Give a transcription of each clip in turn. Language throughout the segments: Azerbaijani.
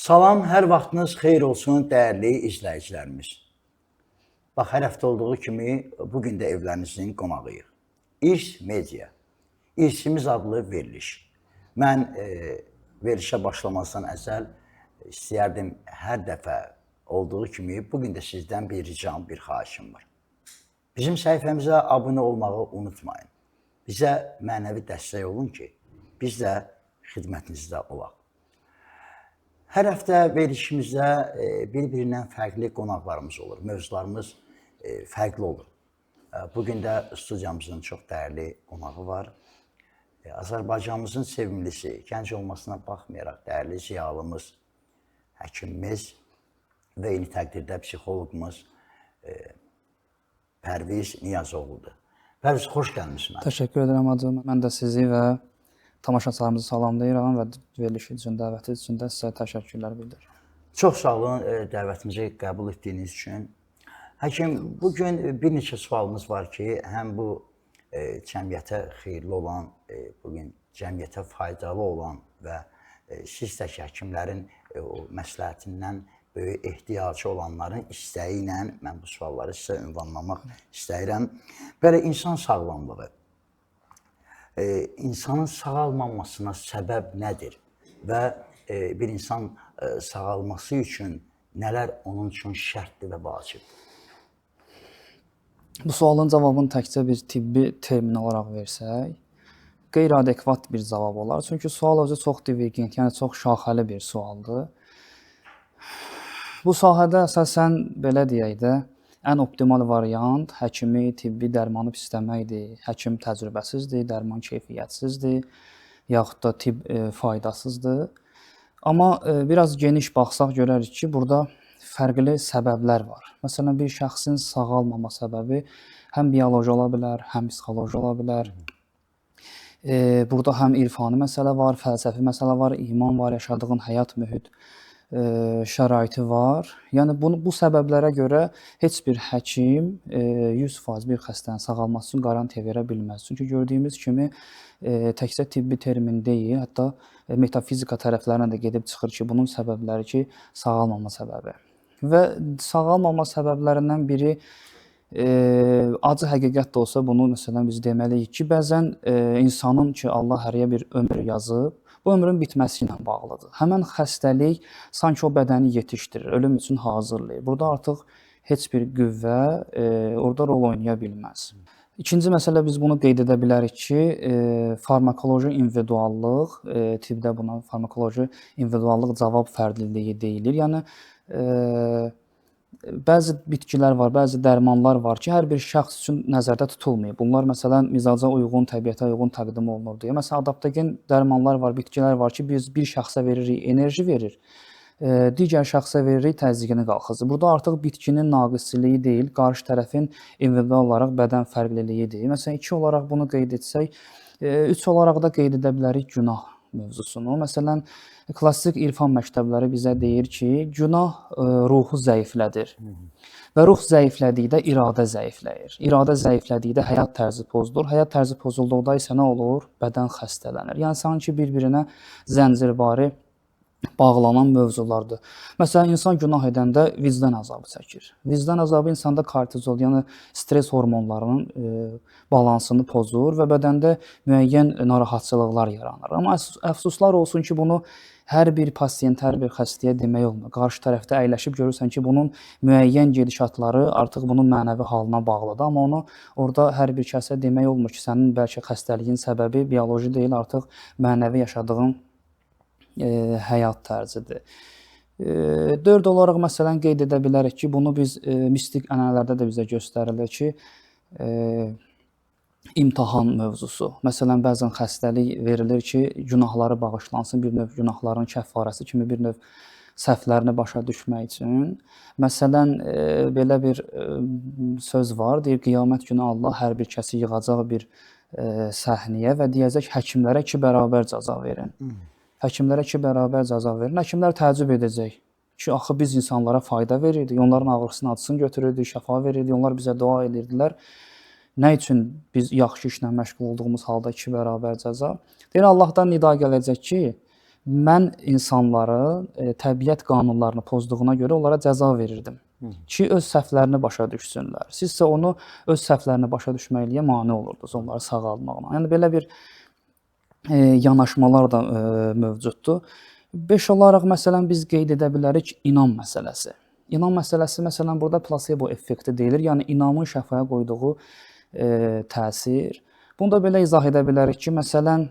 Salam, hər vaxtınız xeyir olsun, dəyərli izləyicilərimiz. Bax, hər həftə olduğu kimi bugün də evlərinizin qonağıyıq. İrs Media, İrsimiz adlı veriliş. Mən verilişə başlamazdan əvvəl istəyərdim hər dəfə olduğu kimi bugün də sizdən bir ricam, bir xahişim var. Bizim səhifəmizə abunə olmağı unutmayın. Bizə mənəvi dəstək olun ki, biz də xidmətinizdə olaq. Hər həftə verilişimizdə bir-birindən fərqli qonaqlarımız olur, mövzularımız fərqli olur. Bugün də studiyamızın çox dəyərli qonağı var. Azərbaycanımızın sevimlisi, gənc olmasına baxmayaraq dəyərli ziyalımız, həkimimiz və eyni təqdirdə psixoloqumuz Pərviz Niyazoğludur. Pərviz, xoş gəlmişsin. Təşəkkür edirəm hacım. Mən də sizi və tamaşaçılarımızı salamlayıram və veriliş üçün, dəvətiniz üçün də sizə təşəkkürlər bildirirəm. Çox sağ olun dəvətimizi qəbul etdiyiniz üçün. Həkim, bugün bir neçə sualımız var ki, həm bu cəmiyyətə xeyirli olan, bugün cəmiyyətə faydalı olan və siz də ki, həkimlərin məsləhətindən böyük ehtiyacı olanların istəyi ilə mən bu sualları sizə ünvanlamaq istəyirəm. Belə insan sağlamlığı. İnsanın sağalmamasına səbəb nədir və bir insan sağalması üçün nələr onun üçün şərtdir və vacibdir? Bu sualın cavabını təkcə bir tibbi termin olaraq versək, qeyri-adekvat bir cavab olar. Çünki sual özü çox divergent, yəni çox şaxəli bir sualdır. Bu sahədə əsasən belə deyək də, ən optimal variant həkimi, tibbi dərmanı pisləməkdir. Həkim təcrübəsizdir, dərman keyfiyyətsizdir, yaxud da tibb faydasızdır. Amma biraz geniş baxsaq görərik ki, burada fərqli səbəblər var. Məsələn, bir şəxsin sağalmama səbəbi həm bioloji ola bilər, həm psixoloji ola bilər. Burada həm irfani məsələ var, fəlsəfi məsələ var, iman var, yaşadığın həyat mühit şəraiti var. Yəni bu səbəblərə görə heç bir həkim 100% bir xəstənin sağalması üçün qarantiya verə bilməz. Çünki gördüyümüz kimi təkcə tibbi termin deyil, hətta metafizika tərəflərinə də gedib çıxır ki, bunun səbəbləri ki, sağalmama səbəbi. Və sağalmama səbəblərindən biri acı həqiqət də olsa bunu məsələn biz deməliyik ki, bəzən insanın ki, Allah hərəyə bir ömür yazıb, bu ömrün bitməsi ilə bağlıdır. Həmən xəstəlik sanki o bədəni yetişdirir, ölüm üçün hazırlayır. Burada artıq heç bir qüvvə orada rol oynaya bilməz. İkinci məsələ biz bunu qeyd edə bilərik ki, farmakoloji individuallıq, tibbdə buna farmakoloji individuallıq cavab fərdliliyi deyilir. Yəni bəzi bitkilər var, bəzi dərmanlar var ki, hər bir şəxs üçün nəzərdə tutulmayıb. Bunlar məsələn mizaca uyğun, təbiətə uyğun təqdim olunur deyə. Məsələn, adaptogen dərmanlar var, bitkilər var ki, biz bir şəxsə veririk, enerji verir. Digər şəxsə veririk, təzyiqini qalxızır. Burada artıq bitkinin naqisliyi deyil, qarşı tərəfin individual olaraq bədən fərqliliyidir. Məsələn, 2 olaraq bunu qeyd etsək, 3 olaraq da qeyd edə bilərik günah mövzusunu. Məsələn, klassik irfan məktəbləri bizə deyir ki, günah ruhu zəiflədir və ruh zəiflədikdə iradə zəifləyir. İradə zəiflədikdə həyat tərzi pozulur. Həyat tərzi pozulduqda isə nə olur? Bədən xəstələnir. Yəni, sanki bir-birinə zəncirvari bağlanan mövzulardır. Məsələn, insan günah edəndə vicdan əzabı çəkir. Vicdan əzabı insanda kortizol, yəni stres hormonlarının balansını pozur və bədəndə müəyyən narahatçılıqlar yaranır. Amma əfsuslar olsun ki, bunu hər bir pasiyent, hər bir xəstəyə demək olmur. Qarşı tərəfdə əyləşib görürsən ki, bunun müəyyən gedişatları artıq bunun mənəvi halına bağlıdır. Amma onu orada hər bir kəsə demək olmur ki, sənin bəlkə xəstəliyin səbəbi bioloji deyil, artıq mənəvi yaşadığın həyat tərzidir. 4 olaraq məsələn qeyd edə bilərik ki, bunu biz mistik ənənələrdə də bizə göstərilir ki, imtahan mövzusu. Məsələn, bəzən xəstəlik verilir ki, günahları bağışlansın, bir növ günahların kəffarəsi kimi bir növ səhvlərini başa düşmək üçün. Məsələn, belə bir söz var, deyir, qiyamət günü Allah hər bir kəsi yığacaq bir səhnəyə və deyəcək, həkimlərə 2 bərabər cəza verin. Həkimlərə 2 bərabər cəza verin. Həkimlər təəccüb edəcək ki, axı biz insanlara fayda verirdik, onların ağrısını, acısını götürürdük, şəfa verirdik, onlar bizə dua edirdilər. Nə üçün biz yaxşı işlə məşğul olduğumuz halda 2 bərabər cəza? Deyir, Allahdan nida gələcək ki, mən insanların təbiət qanunlarını pozduğuna görə onlara cəza verirdim ki, öz səhvlərini başa düşsünlər. Sizsə onu öz səhvlərini başa düşməkliyə mane olurdunuz onları sağaltmaqla. Yəni belə bir yanaşmalar da mövcuddur. 5 olaraq məsələn biz qeyd edə bilərik inam məsələsi. İnam məsələsi məsələn burada plasebo effekti deyilir. Yəni inamın şəfaya qoyduğu təsir. Bunu da belə izah edə bilərik ki, məsələn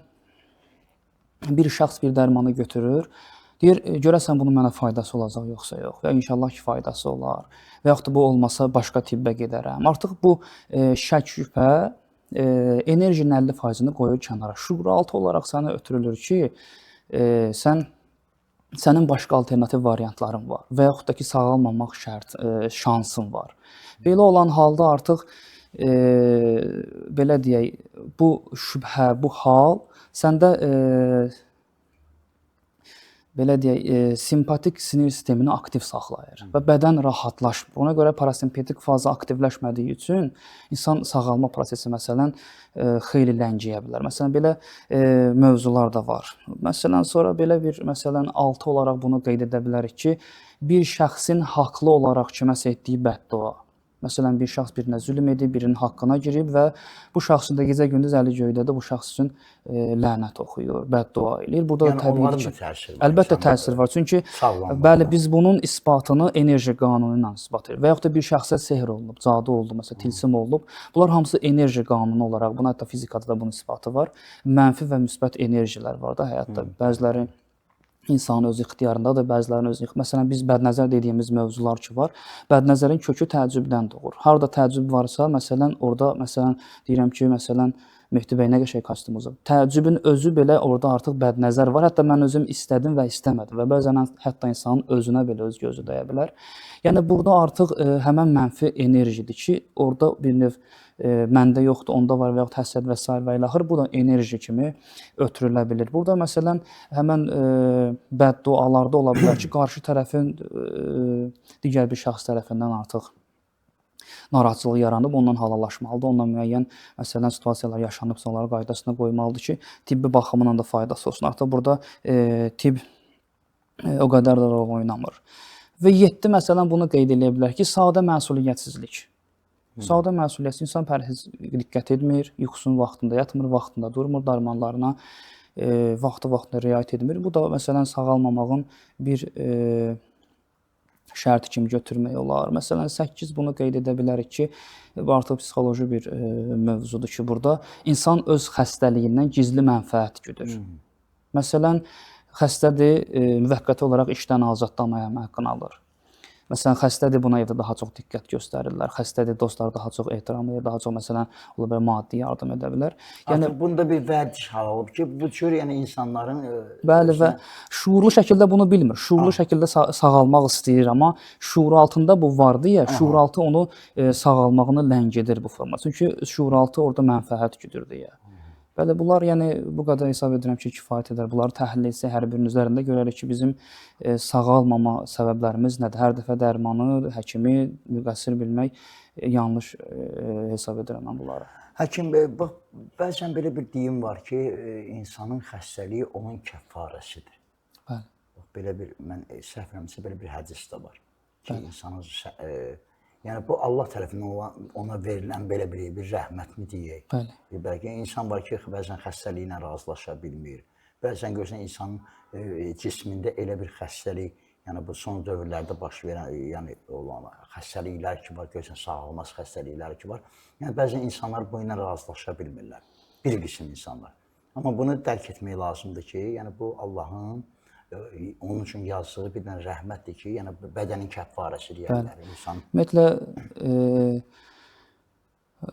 bir şəxs bir dərmanı götürür, deyir, görəsən bunun mənə faydası olacaq yoxsa yox və inşallah ki, faydası olar və yaxud da bu olmasa başqa tibbə gedərəm. Artıq bu şək, şübhə enerjinin 50%-ni qoyur kənara. Şuuraltı olaraq sənə ötürülür ki, sənin başqa alternativ variantların var və yaxud da ki, sağalmamaq şansın var. Belə olan halda artıq belə deyək, bu şübhə, bu hal səndə belə deyək, simpatik sinir sistemini aktiv saxlayır və bədən rahatlaşmır. Ona görə parasimpatik faza aktivləşmədiyi üçün insan sağalma prosesi məsələn xeyli ləngiyə bilər. Məsələn belə mövzular da var. Məsələn sonra belə bir məsələn 6 olaraq bunu qeyd edə bilərik ki, bir şəxsin haqlı olaraq kiməsə etdiyi bəddua. Məsələn, bir şəxs birinə zülm edib, birinin haqqına girib və bu şəxsin də gecə-gündüz əli göydədir, bu şəxs üçün lənət oxuyur, bəddua eləyir. Burada da təbii ki, əlbəttə təsir var. Çünki bəli, biz bunun isbatını enerji qanunu ilə isbat edirik. Və yaxud da bir şəxsə sehr olunub, cadı oldu, məsələn, tilsim olunub. Bunlar hamısı enerji qanunu olaraq, buna hətta fizikada da bunun isbatı var. Mənfi və müsbət enerjilər var da həyatda. Bəziləri insanın öz ixtiyarındadır, bəzilərinin öz məsələn biz bədnəzər dediyimiz mövzular ki var. Bədnəzərin kökü təəccübdən doğur. Harda təəccüb varsa, məsələn orada məsələn deyirəm ki, məsələn Mehdi bəy nə qəşəng kostyum olub. Təəccübün özü belə orada artıq bədnəzər var. Hətta mən özüm istədim və istəmədim və bəzən hətta insanın özünə belə öz gözü dəyə bilər. Yəni burada artıq həmən mənfi enerjidir ki, orada bir növ məndə yoxdur, onda var və yaxud həsəd və s. və ilaxır. Bu da enerji kimi ötürülə bilir. Burada məsələn həmən bəddualarda ola bilər ki, qarşı tərəfin digər bir şəxs tərəfindən artıq narahatçılıq yaranıb, ondan halallaşmalıdır. Ondan müəyyən məsələn situasiyalar yaşanıbsa, onları qaydasına qoymalıdır ki, tibbi baxımından da faydası olsun. Artıq burada tibb o qədər də rol oynamır. Və 7 məsələn bunu qeyd edə bilər ki, sadə məsuliyyətsizlik. Sadə məsuliyyətsiz insan pərhiz diqqət etmir, yuxusunun vaxtında yatmır, vaxtında durmur, dərmanlarına vaxtı-vaxtında riayət etmir. Bu da məsələn sağalmamağın bir şərti kimi götürmək olar. Məsələn 8 bunu qeyd edə bilərik ki, bu artıq psixoloji bir mövzudur ki, burada insan öz xəstəliyindən gizli mənfəət güdür. Məsələn xəstədir, müvəqqəti olaraq işdən azadlanmaya haqqını alır. Məsələn, xəstədir, buna evdə daha çox diqqət göstərirlər. Xəstədir, dostlar daha çox ehtiram edir, daha çox məsələn, ola bilər maddi yardım edə bilər. Yəni artıq bunda bir vərdiş hal olub ki, bu cür yəni insanların bəli və şuurlu şəkildə bunu bilmir. Şuurlu şəkildə sağalmaq istəyir, amma şuuraltında bu var deyə, şuuraltı onu sağalmağını ləngidir bu forma. Çünki şuuraltı orada mənfəət güdür deyə. Bəli, bunlar yəni bu qədər hesab edirəm ki, kifayət edər. Bunları təhlil etsə hər birinin üzərində görərik ki, bizim sağalmama səbəblərimiz nədir? Hər dəfə dərmanı, həkimi müqəssir bilmək yanlış hesab edirəm mən bunları. Həkim, bax, bəzən belə bir deyim var ki, insanın xəstəliyi onun kəffarəsidir. Bəli. Belə bir, mən səhv eləmirəmsə, belə bir hədis də var ki, insanın yəni bu Allah tərəfindən ona verilən belə bir rəhmətmi deyək. Bəli. Bəlkə insan var ki, bəzən xəstəliyinə razılaşa bilmir. Bəzən görürsən insanın cismində elə bir xəstəlik, yəni bu son dövrlərdə baş verən, yəni olan xəstəliklər ki var, görürsən sağalmaz xəstəliklər ki var. Yəni bəzən insanlar bu ilə razılaşa bilmirlər. Bir qism insanlar. Amma bunu dərk etmək lazımdır ki, yəni bu Allahın onun üçün yazdığı bir dənə rəhmətdir ki, yəni bədənin kəffarəsi deyərlər insan. Ümumiyyətlə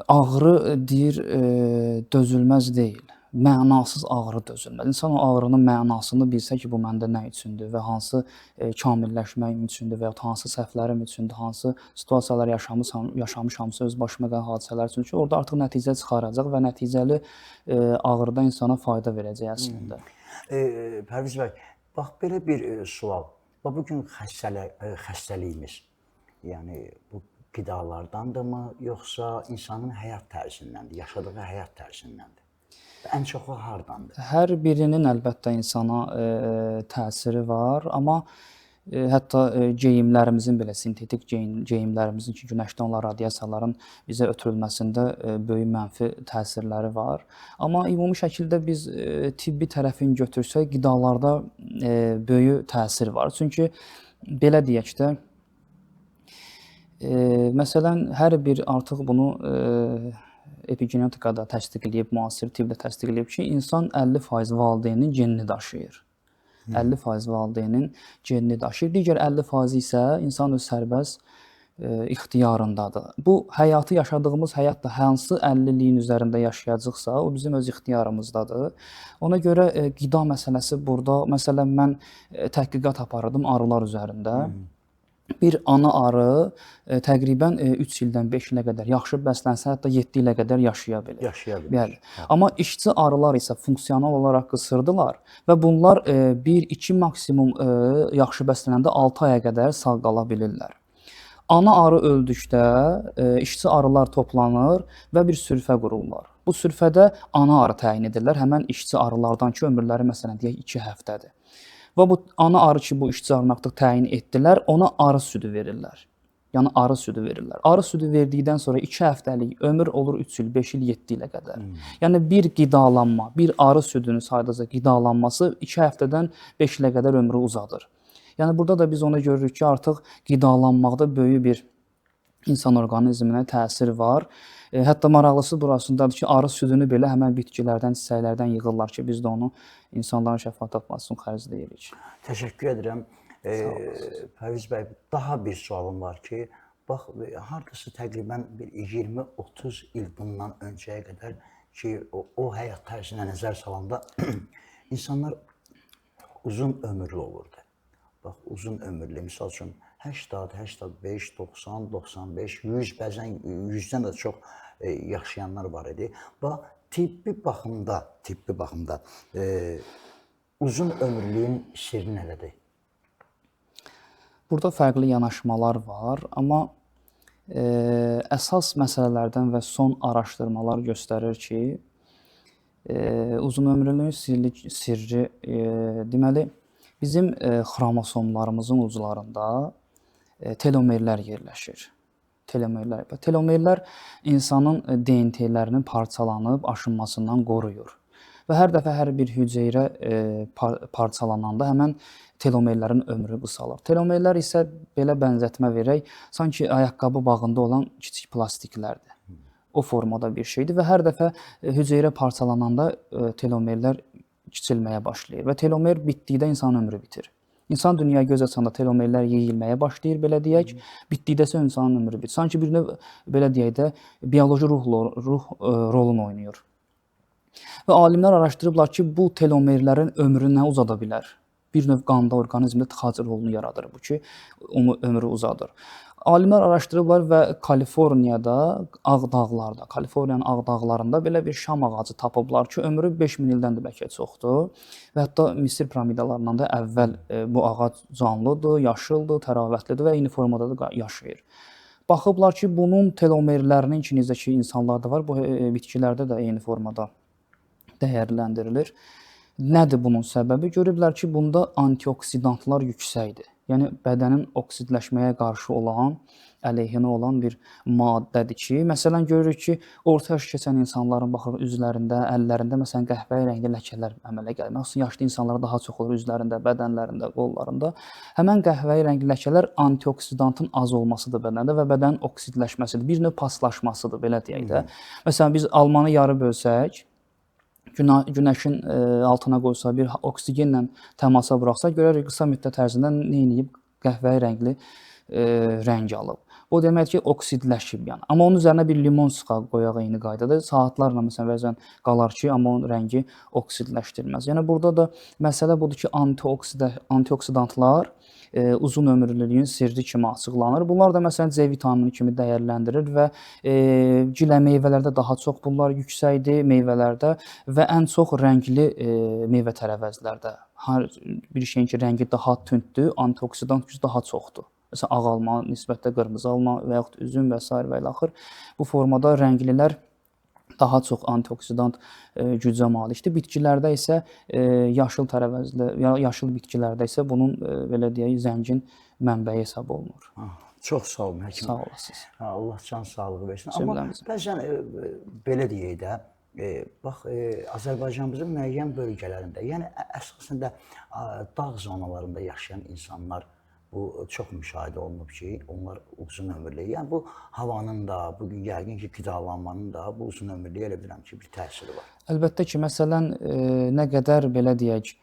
ağrı deyir dözülməz deyil. Mənasız ağrı dözülməz. İnsan o ağrının mənasını bilsə ki, bu məndə nə üçündür və hansı kamilləşməyim üçündür və ya hansı səhvlərim üçündür, hansı situasiyalar yaşamışamsa öz başıma gələn hadisələr üçün ki, orada artıq nəticə çıxaracaq və nəticəli ağrıda insana fayda verəcək əslində. Pərviz bəy, bax, belə bir sual. Bugün xəstəliyimiz, yəni bu qidalardandırmı, yoxsa insanın həyat tərzindəndir, yaşadığı həyat tərzindəndir? Ən çoxu hardandır? Hər birinin əlbəttə insana təsiri var, amma hətta geyimlərimizin belə sintetik geyimlərimizin ki, günəşdən olan radiasiyaların bizə ötürülməsində böyük mənfi təsirləri var. Amma ümumi şəkildə biz tibbi tərəfini götürsək, qidalarda böyük təsir var. Çünki belə deyək də, məsələn, hər bir artıq bunu epigenetika da təsdiqləyib, müasir tibb də təsdiqləyib ki, insan 50% valideynin genini daşıyır. 50% valideynin genini daşıyır. Digər 50% isə insan öz sərbəst ixtiyarındadır. Bu həyatı yaşadığımız həyat da hansı 50-liyin üzərində yaşayacaqsa, o bizim öz ixtiyarımızdadır. Ona görə qida məsələsi burada, məsələn, mən təhqiqat aparırdım arılar üzərində. Bir ana arı təqribən 3 ildən 5 ilə qədər yaxşı bəslənsə, hətta 7 ilə qədər yaşaya bilir. Yaşaya bilir. Bəli. Amma işçi arılar isə funksional olaraq qısırdılar və bunlar 1-2 maksimum yaxşı bəslənəndə 6 aya qədər sağ qala bilirlər. Ana arı öldükdə işçi arılar toplanır və bir sürfə qururlar. Bu sürfədə ana arı təyin edirlər. Həmən işçi arılardan ki, ömürləri məsələn deyək 2 həftədir. Və bu ana arı ki, bu işçi arını artıq təyin etdilər, ona arı südü verirlər. Yəni arı südü verirlər. Arı südü verdikdən sonra 2 həftəlik ömür olur 3 il, 5 il, 7 ilə qədər. Yəni bir qidalanma, bir arı südünün sadəcə qidalanması 2 həftədən 5 ilə qədər ömrü uzadır. Yəni burada da biz onu görürük ki, artıq qidalanmaqda böyük bir insan orqanizminə təsir var. Hətta maraqlısı burasındadır ki, arı südünü belə həmən bitkilərdən, çiçəklərdən yığırlar ki, biz də onu insanların şəfa tapması üçün xərcləyirik. Təşəkkür edirəm. Pərviz bəy, daha bir sualım var ki, bax, hardasa təqribən bir 20-30 il bundan öncəyə qədər ki, o həyat tərzinə nəzər salanda insanlar uzun ömürlü olurdu. Bax, uzun ömürlü, misal üçün 80, 85, 90, 95, 100, bəzən 100-dən də çox yaşayanlar var idi. Bax, tibbi baxımda uzun ömürlüyün sirri nədir? Burada fərqli yanaşmalar var, amma əsas məsələlərdən və son araşdırmalar göstərir ki, uzunömürlüyün sirri deməli, bizim xromosomlarımızın uclarında telomerlər yerləşir. Telomerlər insanın DNT-lərinin parçalanıb aşınmasından qoruyur. Və hər dəfə hər bir hüceyrə parçalananda həmən telomerlərin ömrü qısalır. Telomerlər isə belə bənzətmə verək, sanki ayaqqabı bağında olan kiçik plastiklərdir. O formada bir şeydir və hər dəfə hüceyrə parçalananda telomerlər kiçilməyə başlayır və telomer bitdikdə insan ömrü bitir. İnsan dünyaya göz açanda telomerlər yeyilməyə başlayır, belə deyək, bitdikdə isə insanın ömrü bitir. Sanki bir növ, belə deyək də, bioloji ruh rolunu oynayır. Və alimlər araşdırıblar ki, bu telomerlərin ömrünü nə uzada bilər? Bir növ qanda, orqanizmdə tıxac rolunu yaradır bu ki, ömrü uzadır. Alimlər araşdırıblar və Kaliforniyada, Ağdağlarda, Kaliforniyanın Ağdağlarında belə bir şam ağacı tapıblar ki, ömrü 5000 ildən də bəlkə çoxdur. Və hətta Misir piramidalarından da əvvəl bu ağac canlıdır, yaşıldır, təravətlidir və eyni formada da yaşayır. Baxıblar ki, bunun telomerlərinin ki, necə ki, insanlarda var, bu bitkilərdə də eyni formada dəyərləndirilir. Nədir bunun səbəbi? Görüblər ki, bunda antioksidantlar yüksəkdir. Yəni, bədənin oksidləşməyə qarşı olan, əleyhinə olan bir maddədir ki, məsələn, görürük ki, orta yaş keçən insanların baxır üzlərində, əllərində, məsələn, qəhvəyi rəngli ləkələr əmələ gəlir. Məsələn, yaşlı insanlara daha çox olur üzlərində, bədənlərində, qollarında. Həmən qəhvəyi rəngli ləkələr antioksidantın az olmasıdır bədəndə və bədənin oksidləşməsidir. Bir növ paslaşmasıdır, belə deyək də. Məsələn, biz almanı yarı bölsək, günəşin altına qoysa, bir oksigenlə təmasa buraxsa, görərik qısa müddət ərzində nə edib qəhvəyi rəngli rəng alıb. O demək ki, oksidləşib yəni. Amma onun üzərinə bir limon sıxa qoyaq eyni qaydada. Saatlarla məsələn bəzən qalar ki, amma onun rəngi oksidləşdirməz. Yəni burada da məsələ budur ki, antioksidantlar uzun ömürlülüyün sirri kimi açıqlanır. Bunlar da məsələn C vitamini kimi dəyərləndirilir və gilə meyvələrdə daha çox bunlar yüksəkdir meyvələrdə və ən çox rəngli meyvə tərəvəzlərdə. Hər bir şeyin ki, rəngi daha tündür, antioksidant gücü daha çoxdur. Məsələn, ağ alma, nisbətdə qırmızı alma və yaxud üzüm və s. və ilaxır. Bu formada rənglilər daha çox antioksidant gücə malikdir. Bitkilərdə isə yaşıl tərəvəzlə, yaşıl bitkilərdə isə bunun belə deyək, zəngin mənbəyi hesab olunur. Çox sağ olun həkim. Sağ olasınız. Allah can sağlığı versin. Amma Cümləmizin. bəzən belə deyək də, bax Azərbaycanımızın müəyyən bölgələrində, yəni əsasən də dağ zonalarında yaşayan insanlar bu çox müşahidə olunub ki, onlar uzun ömürlü. Yəni bu havanın da, bu gün yəqin ki, qidalanmanın da bu uzun ömürlüyə elə bilirəm ki, bir təsiri var. Əlbəttə ki, məsələn, nə qədər belə deyək,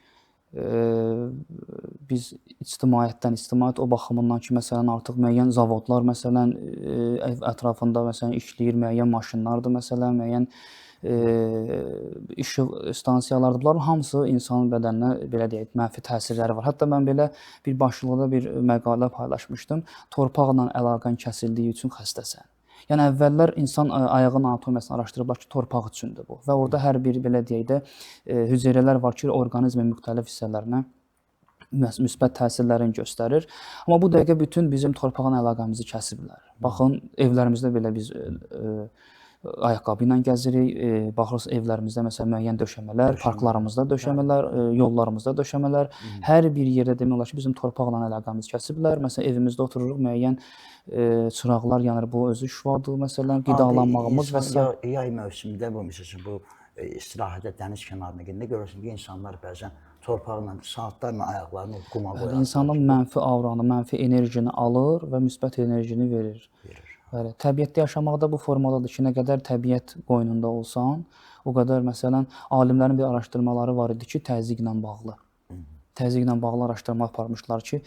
biz ictimaiyyət o baxımından ki, məsələn, artıq müəyyən zavodlar, məsələn, ev ətrafında məsələn işləyir, müəyyən maşınlardır, məsələn, müəyyən işıq stansiyalardır. Bunların hamısı insanın bədəninə belə deyək, mənfi təsirləri var. Hətta mən belə bir başlıqda bir məqalə paylaşmışdım. Torpaqla əlaqən kəsildiyi üçün xəstəsən. Yəni əvvəllər insan ayağının anatomiyasını araşdırıblar ki, torpaq üçündür bu. Və orada hər bir belə deyək də hüceyrələr var ki, orqanizmin müxtəlif hissələrinə müsbət təsirlərini göstərir. Amma bu dəqiqə bütün bizim torpağın əlaqəmizi kəsiblər. Baxın, evlərimizdə belə biz ayaqqabı ilə gəzirik, baxırız evlərimizdə məsələn müəyyən döşəmələr, parklarımızda döşəmələr, yollarımızda döşəmələr, hər bir yerdə demək olar ki, bizim torpaqla əlaqəmiz kəsiblər. Məsələn, evimizdə otururuq, müəyyən çıraqlar yanır, bu özü şüadır, məsələn, qidalanmağımız və s. Yay mövsümündə bu məsələn bu istirahətə dəniz kənarına gedəndə görürsün ki, insanlar bəzən torpaqla, saatlarla ayaqlarını quma qoyarlar. İnsanın mənfi avranı, mənfi enerjini alır və müsbət enerjini verir. Bəli, təbiətdə yaşamaqda bu formadadır ki, nə qədər təbiət qoynunda olsan, o qədər məsələn alimlərin bir araşdırmaları var idi ki, təzyiqlə bağlı. Təzyiqlə bağlı araşdırma aparmışlar ki,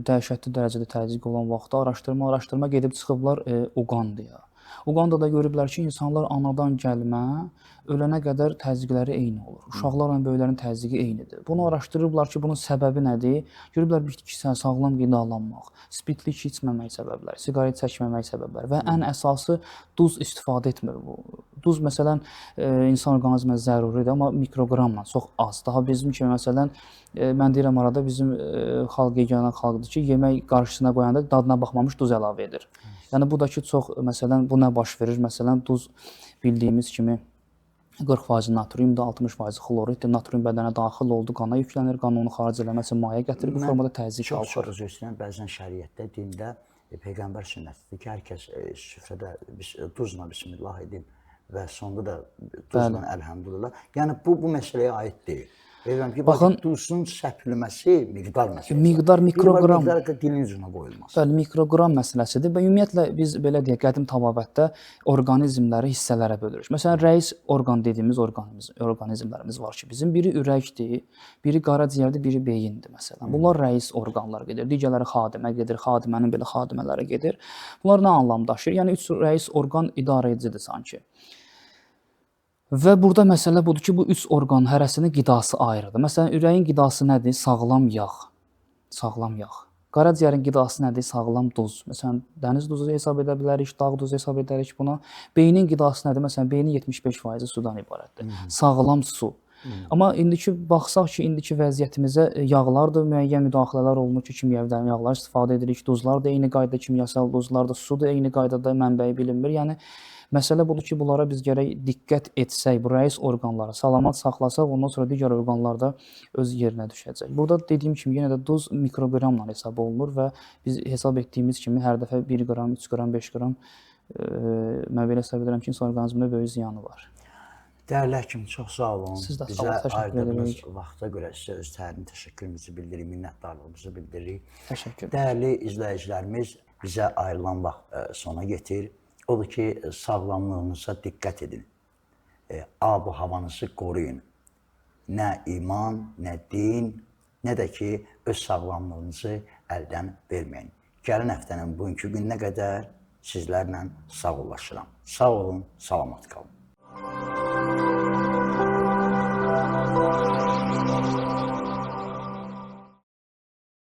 dəhşətli dərəcədə təzyiq olan vaxtda araşdırma gedib çıxıblar Uqandaya. Uqandada görüblər ki, insanlar anadan gəlmə, ölənə qədər təzyiqləri eyni olur. Uşaqlarla böyüklərin təzyiqi eynidir. Bunu araşdırıblar ki, bunun səbəbi nədir? Görüblər bitkisel sağlam qidalanmaq, spirtli içki içməmək səbəbləri, siqaret çəkməmək səbəbləri və ən əsası duz istifadə etmir bu. Duz məsələn insan orqanizminə zəruridir, amma mikroqramla çox az. Daha bizim kimi məsələn mən deyirəm arada bizim xalq yeganə xalqdır ki, yemək qarşısına qoyanda dadına baxmamış duz əlavə edir. Yəni bu da ki, çox məsələn bu nə baş verir? Məsələn duz bildiyimiz kimi 40% natriumdur, 60% xloriddir. Natrium bədənə daxil oldu, qana yüklənir, qan onu xaric eləməsi maye gətirir, bu formada təzyiq alır. Çox üzrəyəm, bəzən şəriətdə, dində peyğəmbər sünnətidir ki, hər kəs süfrədə duzla bismillah edin və sonda da duzla əlhəmdülillah. Yəni bu məsələyə aid deyil. Deyirəm ki, baxın, duzun səpilməsi miqdar məsələsi. Miqdar, mikroqram. Miqdar da dilin ucuna qoyulmaz. Bəli, mikroqram məsələsidir və ümumiyyətlə biz belə deyək, qədim təbabətdə orqanizmləri hissələrə bölürük. Məsələn, rəis orqan dediyimiz orqanizmlərimiz var ki, bizim biri ürəkdir, biri qaraciyərdir, biri beyindir məsələn. Bunlar rəis orqanlar gedir. Digərləri xadimə gedir, xadimənin belə xadimələrə gedir. Bunlar nə anlam daşıyır? Yəni üç rəis orqan idarəedicidir sanki. Və burada məsələ budur ki, bu üç orqanın hərəsinin qidası ayrıdır. Məsələn, ürəyin qidası nədir? Sağlam yağ. Sağlam yağ. Qaraciyərin qidası nədir? Sağlam duz. Məsələn, dəniz duzu hesab edə bilərik, dağ duzu hesab edərik buna. Beynin qidası nədir? Məsələn, beynin 75% sudan ibarətdir. Sağlam su. Amma indiki baxsaq ki, indiki vəziyyətimizə yağlardır, müəyyən müdaxilələr olunur ki, kimyəvi yağlar istifadə edirik, duzlar da eyni qaydada, kimyasal duzlar da, su da eyni qaydada, mənbəyi bilinmir. Yəni məsələ budur ki, bunlara biz gərək diqqət etsək, bu rəis orqanları salamat saxlasaq, ondan sonra digər orqanlar da öz yerinə düşəcək. Burada dediyim kimi yenə də duz mikroqramla hesab olunur və biz hesab etdiyimiz kimi hər dəfə 1 qram, 3 qram, 5 qram mən belə hesab edirəm ki, insan orqanizmində böyük ziyanı var. Dəyərli həkim, çox sağ olun. Siz də sağ olun, təşəkkür Ayırdığınız vaxta görə sizə öz tərin təşəkkürümüzü bildiririk, minnətdarlığımızı bildiririk. Təşəkkür. Dəyərli izləyicilərimiz, bizə ayrılan vaxt sona yetir. Odur ki, sağlamlığınıza diqqət edin. Ab-ı havanızı qoruyun. Nə iman, nə din, nə də ki, öz sağlamlığınızı əldən verməyin. Gəlin həftənin bugünkü gününə qədər sizlərlə sağollaşıram. Sağ olun, salamat qalın.